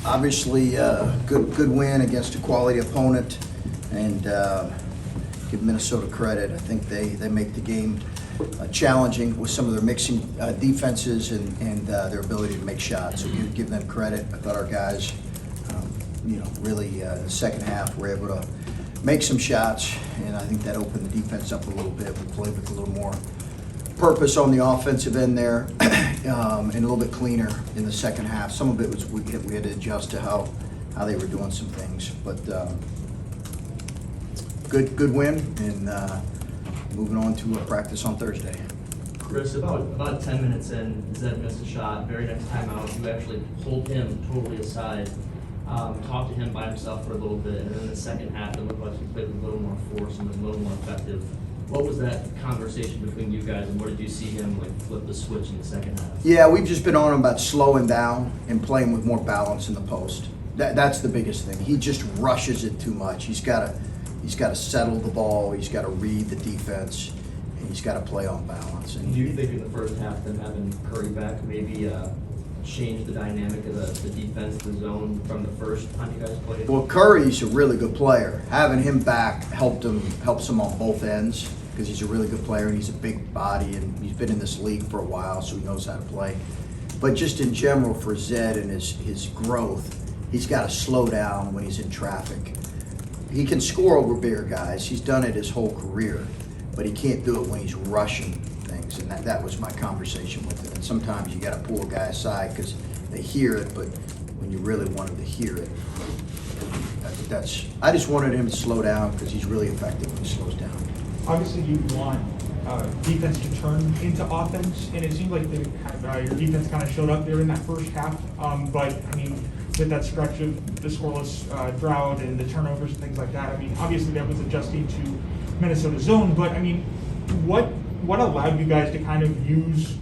Obviously, good win against a quality opponent, and give Minnesota credit. I think they make the game challenging with some of their mixing defenses and their ability to make shots. So give them credit. I thought our guys, really in the second half were able to make some shots, and I think that opened the defense up a little bit. We played with a little more purpose on the offensive end there, and a little bit cleaner in the second half. Some of it was we had to adjust to how they were doing some things, but good win, and moving on to a practice on Thursday. Chris, about 10 minutes in, Zed missed a shot. Very next time out, you actually pulled him totally aside, talked to him by himself for a little bit, and then in the second half, it looked like he played with a little more force and was a little more effective. What was that conversation between you guys, and where did you see him flip the switch in the second half? Yeah, we've just been on him about slowing down and playing with more balance in the post. That's the biggest thing. He just rushes it too much. He's got to settle the ball. He's got to read the defense, and he's got to play on balance. And do you think in the first half, then having Curry back maybe change the dynamic of the defense, the zone from the first time you guys played? Well, Curry's a really good player. Having him back helps him on both ends because he's a really good player and he's a big body and he's been in this league for a while, so he knows how to play. But just in general for Zed and his growth, he's got to slow down when he's in traffic. He can score over bigger guys. He's done it his whole career, but he can't do it when he's rushing things. And that was my conversation with him. And sometimes you got to pull a guy aside because they hear it, but when you really want them to hear it, I just wanted him to slow down because he's really effective when he slows down. Obviously, you want defense to turn into offense, and it seemed like your defense kind of showed up there in that first half. But I mean, with that stretch of the scoreless drought and the turnovers and things like that, I mean, obviously that was adjusting to Minnesota's zone. But I mean, what allowed you guys to kind of use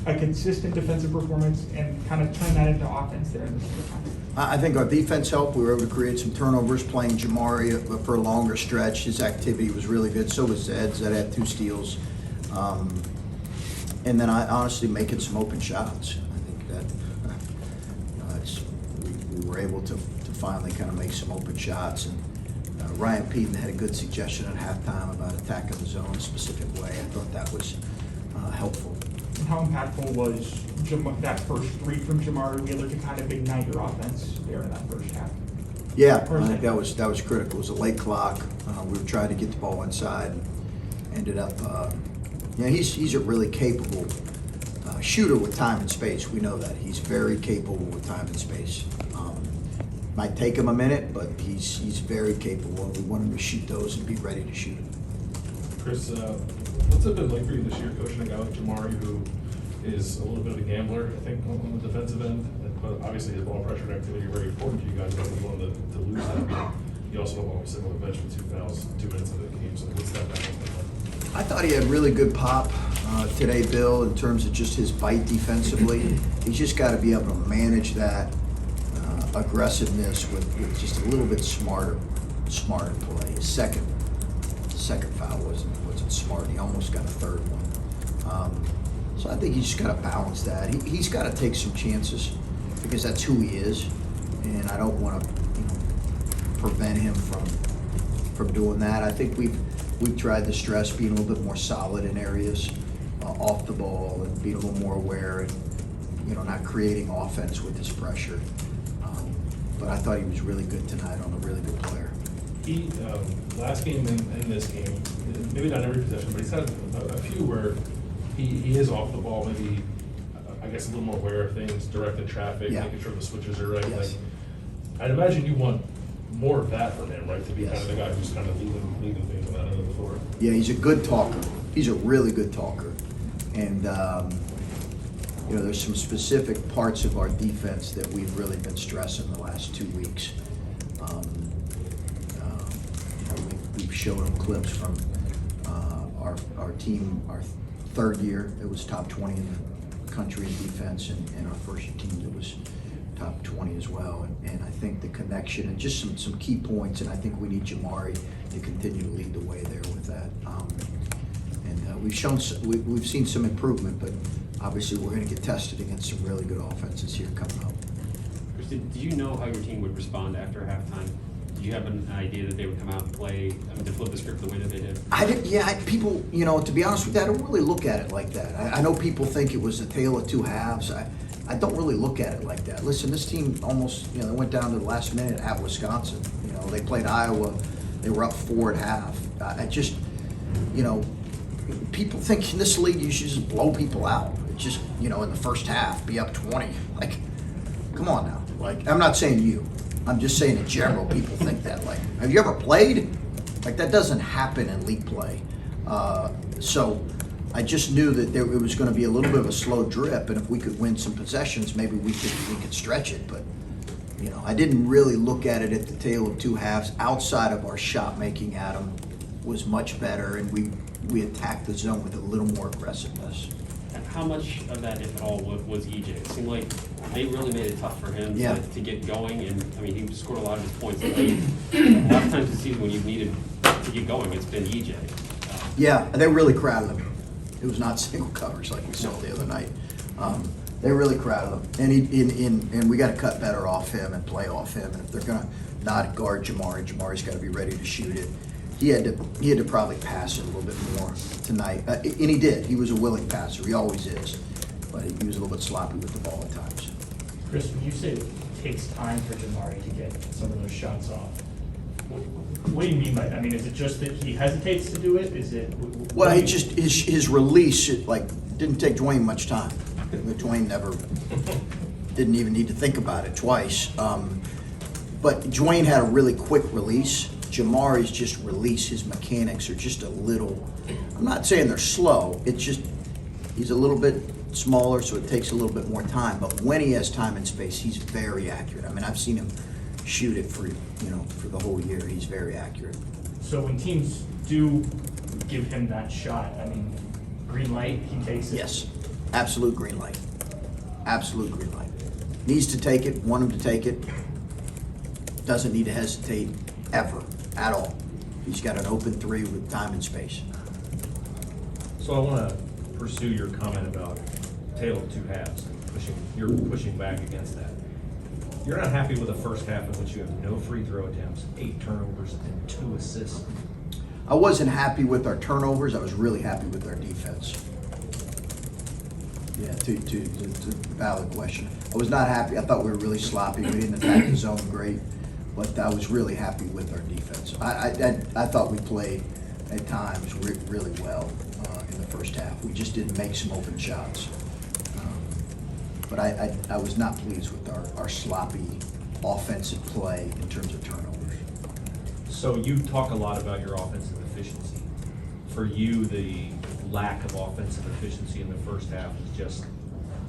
a consistent defensive performance and kind of turn that into offense there in the second half? I think our defense helped. We were able to create some turnovers playing Jamari for a longer stretch. His activity was really good. So was Zed. Zed had 2 steals. And then I honestly making some open shots. I think that we were able to finally kind of make some open shots. And Ryan Peden had a good suggestion at halftime about attacking the zone a specific way. I thought that was helpful. And how impactful was that first 3 from Jamari Wheeler to kind of ignite your offense there in that first half? Yeah, I think that was critical. It was a late clock. We were trying to get the ball inside. And ended up, he's a really capable shooter with time and space. We know that. He's very capable with time and space. Might take him a minute, but he's very capable. We want him to shoot those and be ready to shoot it. Chris, what's it been like for you this year coaching a guy like Jamari who is a little bit of a gambler, I think, on the defensive end? But obviously his ball pressure and activity are very important to you guys. You don't want to lose that. You also don't want to sit on the bench for 2 minutes of the game. So what's that balance like? I thought he had really good pop today, Bill, in terms of just his bite defensively. He's just got to be able to manage that aggressiveness with just a little bit smarter play. His second foul wasn't smart. He almost got a third one. So I think he's just got to balance that. He's got to take some chances because that's who he is, and I don't want to prevent him from doing that. I think we've tried to stress being a little bit more solid in areas off the ball and being a little more aware and not creating offense with his pressure. But I thought he was really good tonight on a really good player. He, last game and this game, maybe not every possession, but he's had a few where he is off the ball, maybe, I guess, a little more aware of things, directing traffic, making sure the switches are right. Yes. I'd imagine you want more of that from him, right? To be Yes. kind of the guy who's kind of leading things on that end of the floor. Yeah, he's a good talker. He's a really good talker. And, there's some specific parts of our defense that we've really been stressing the last 2 weeks. We've shown him clips from our team, our third year, it was top 20 in the country in defense, and our first team that was top 20 as well. And I think the connection and just some key points, and I think we need Jamari to continue to lead the way there with that. We've seen some improvement, but obviously we're going to get tested against some really good offenses here coming up. Did you know how your team would respond after halftime? Did you have an idea that they would come out and play, to flip the script the way that they did? People, to be honest with you, I don't really look at it like that. I know people think it was a tale of two halves. I don't really look at it like that. Listen, this team almost, they went down to the last minute at Wisconsin. They played Iowa. They were up 4 at half. I just, people think in this league you should just blow people out. It's just, in the first half, be up 20. Like, come on now. Like, I'm not saying you. I'm just saying in general, people think that. Like, have you ever played? Like, that doesn't happen in league play. So I just knew that it was going to be a little bit of a slow drip, and if we could win some possessions, maybe we could stretch it. But I didn't really look at it at the tale of two halves. Outside of our shot making, Adam was much better, and we attacked the zone with a little more aggressiveness. How much of that, if at all, was EJ? It seemed like they really made it tough for him to get going, and he scored a lot of his points late. A lot of times this season when you've needed to get going, it's been EJ. Yeah, they really crowded him. It was not single covers like we saw the other night. They really crowded him, and we got to cut better off him and play off him. And if they're going to not guard Jamari's got to be ready to shoot it. He had to probably pass it a little bit more tonight, and he did. He was a willing passer. He always is, but he was a little bit sloppy with the ball at times. Chris, when you say it takes time for Jamari to get some of those shots off, what do you mean by that? Is it just that he hesitates to do it? Is it? Well, he just his release didn't take Dwayne much time. Dwayne never didn't even need to think about it twice. But Dwayne had a really quick release. Jamari's just release, his mechanics are just a little, I'm not saying they're slow, it's just he's a little bit smaller, so it takes a little bit more time. But when he has time and space, he's very accurate. I've seen him shoot it for the whole year. He's very accurate. So when teams do give him that shot, green light, he takes it? Yes, absolute green light. Absolute green light. Needs to take it, want him to take it. Doesn't need to hesitate ever, at all. He's got an open three with time and space. So I want to pursue your comment about tale of two halves. You're pushing back against that. You're not happy with the first half in which you have no free throw attempts, 8 turnovers, and 2 assists. I wasn't happy with our turnovers. I was really happy with our defense. Yeah, to valid question. I was not happy. I thought we were really sloppy. We didn't attack the zone great, but I was really happy with our defense. I thought we played at times really well in the first half. We just didn't make some open shots. But I was not pleased with our sloppy offensive play in terms of turnovers. So you talk a lot about your offensive efficiency. For you, the lack of offensive efficiency in the first half was just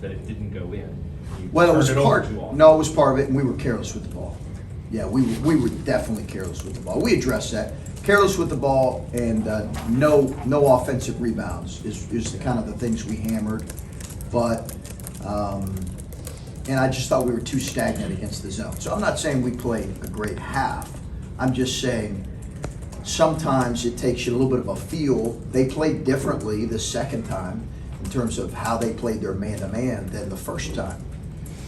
that it didn't go in. Well, it was turned part. over too often. No, it was part of it, and we were careless with the ball. Yeah, we were definitely careless with the ball. We addressed that. Careless with the ball and no offensive rebounds is the kind of the things we hammered. But and I just thought we were too stagnant against the zone. So I'm not saying we played a great half. I'm just saying sometimes it takes you a little bit of a feel. They played differently the second time in terms of how they played their man-to-man than the first time.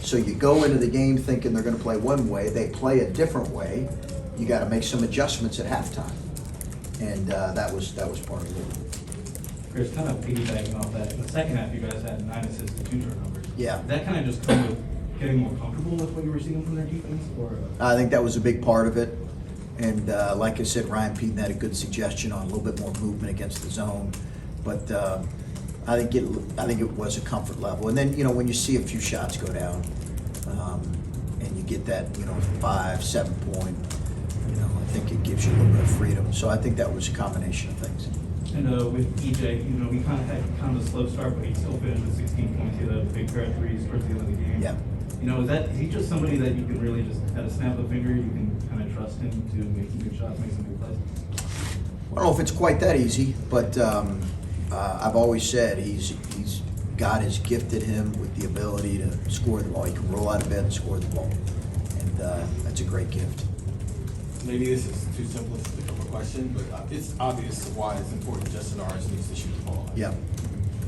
So you go into the game thinking they're going to play one way, they play a different way. You got to make some adjustments at halftime, and that was part of it. Chris, kind of piggybacking off that, in the second half, you guys had 9 assists and 2 turnovers. Yeah. Did that kind of just come with getting more comfortable with what you were seeing from their defense, or? I think that was a big part of it. And like I said, Ryan Peden had a good suggestion on a little bit more movement against the zone. But I think it was a comfort level. And then, when you see a few shots go down and you get that, 5-7 point, I think it gives you a little bit of freedom. So I think that was a combination of things. And with EJ, we kind of had a slow start, but he still finished with 16 points. He had a big pair of threes towards the end of the game. Yeah. Is he just somebody that you can really just kind of snap a finger, you can kind of trust him to make some good shots, make some good plays? I don't know if it's quite that easy, but I've always said God has gifted him with the ability to score the ball. He can roll out of bed and score the ball, and that's a great gift. Maybe this is too simplistic of a question, but it's obvious why it's important Justin Orange needs to shoot the ball. Yeah.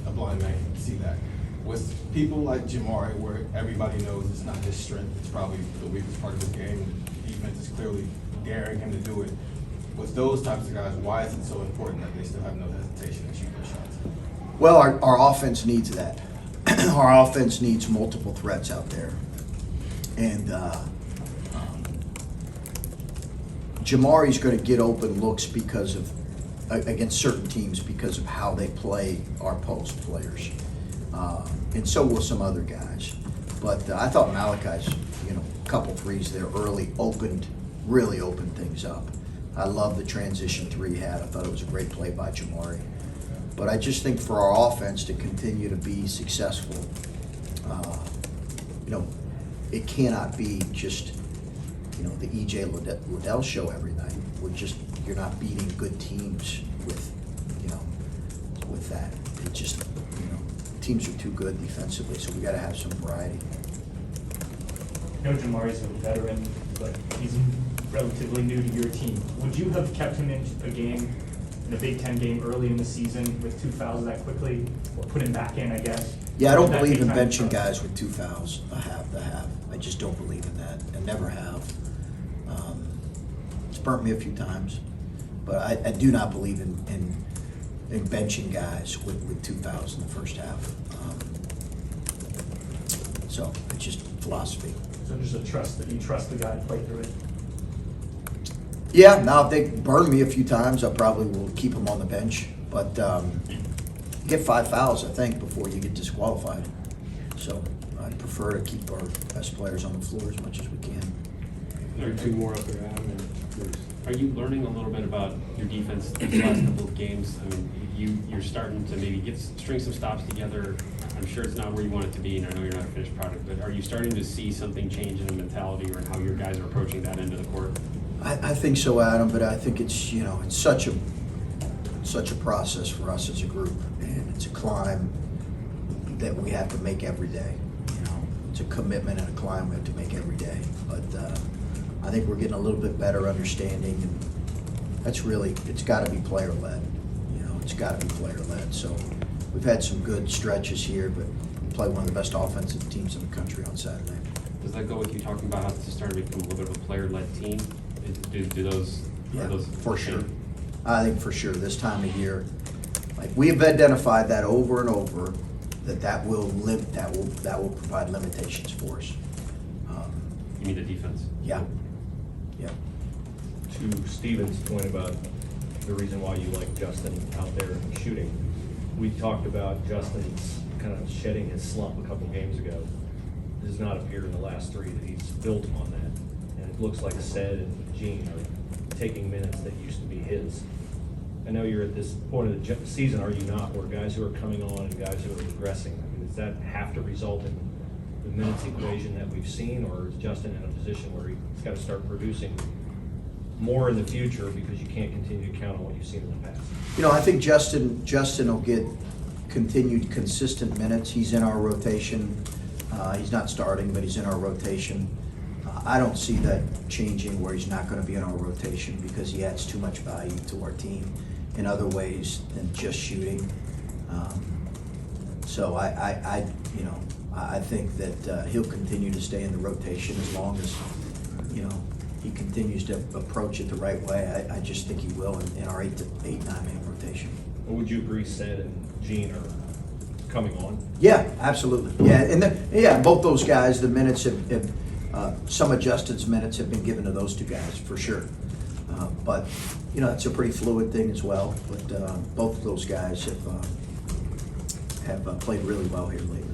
A blind man can see that. with people like Jamari, where everybody knows it's not his strength, it's probably the weakest part of his game, defense is clearly daring him to do it. With those types of guys, why is it so important that they still have no hesitation to shoot their shots? Well, our offense needs that. Our offense needs multiple threats out there. And Jamari's going to get open looks because of against certain teams because of how they play our post players, and so will some other guys. But I thought Malachi's couple threes there early really opened things up. I love the transition three he had. I thought it was a great play by Jamari. But I just think for our offense to continue to be successful, it cannot be just the E.J. Liddell show every night. You're not beating good teams with that. It just teams are too good defensively, so we got to have some variety. I know Jamari's a veteran, but he's relatively new to your team. Would you have kept him in a game, in a Big Ten game early in the season with 2 fouls that quickly, or put him back in, I guess? Yeah, I don't Would that believe take in time to benching trust? guys with 2 fouls. I just don't believe in that, and never have. It's burnt me a few times, but I do not believe in benching guys with 2 fouls in the first half. So it's just philosophy. So just a trust that you trust the guy to play through it. Yeah, now if they burn me a few times, I probably will keep them on the bench. But you get 5 fouls, I think, before you get disqualified. So I prefer to keep our best players on the floor as much as we can. There are 2 more up there, Adam, and please. Are you learning a little bit about your defense these last couple of games? I mean, you're starting to maybe string some stops together. I'm sure it's not where you want it to be, and I know you're not a finished product, but are you starting to see something change in the mentality or in how your guys are approaching that end of the court? I think so, Adam, but I think it's it's such a process for us as a group, and it's a climb that we have to make every day. It's a commitment and a climb we have to make every day. But I think we're getting a little bit better understanding, and it's got to be player led. It's got to be player led. So we've had some good stretches here, but we play one of the best offensive teams in the country on Saturday. Does that go with you talking about how it's starting to become a little bit of a player-led team? Do those? Yeah, are those for sure. I think for sure this time of year, like we have identified that over and over, that will provide limitations for us. You mean the defense? Yeah. To Steven's point about the reason why you like Justin out there shooting, we talked about Justin's kind of shedding his slump a couple games ago. It does not appear in the last 3 that he's built on that. And it looks like Sed and Gene are taking minutes that used to be his. I know you're at this point of the season, are you not, where guys who are coming on and guys who are progressing, I mean, does that have to result in the minutes equation that we've seen, or is Justin in a position where he's got to start producing more in the future because you can't continue to count on what you've seen in the past? I think Justin will get continued consistent minutes. He's in our rotation. He's not starting, but he's in our rotation. I don't see that changing where he's not going to be in our rotation because he adds too much value to our team in other ways than just shooting. So I think that he'll continue to stay in the rotation as long as he continues to approach it the right way. I just think he will in our 8 to 9-man rotation. Or would you agree Sed and Gene are coming on? Yeah, absolutely. Yeah, and both those guys, the minutes have some of Justin's minutes have been given to those 2 guys for sure. But it's a pretty fluid thing as well. But both of those guys have played really well here lately.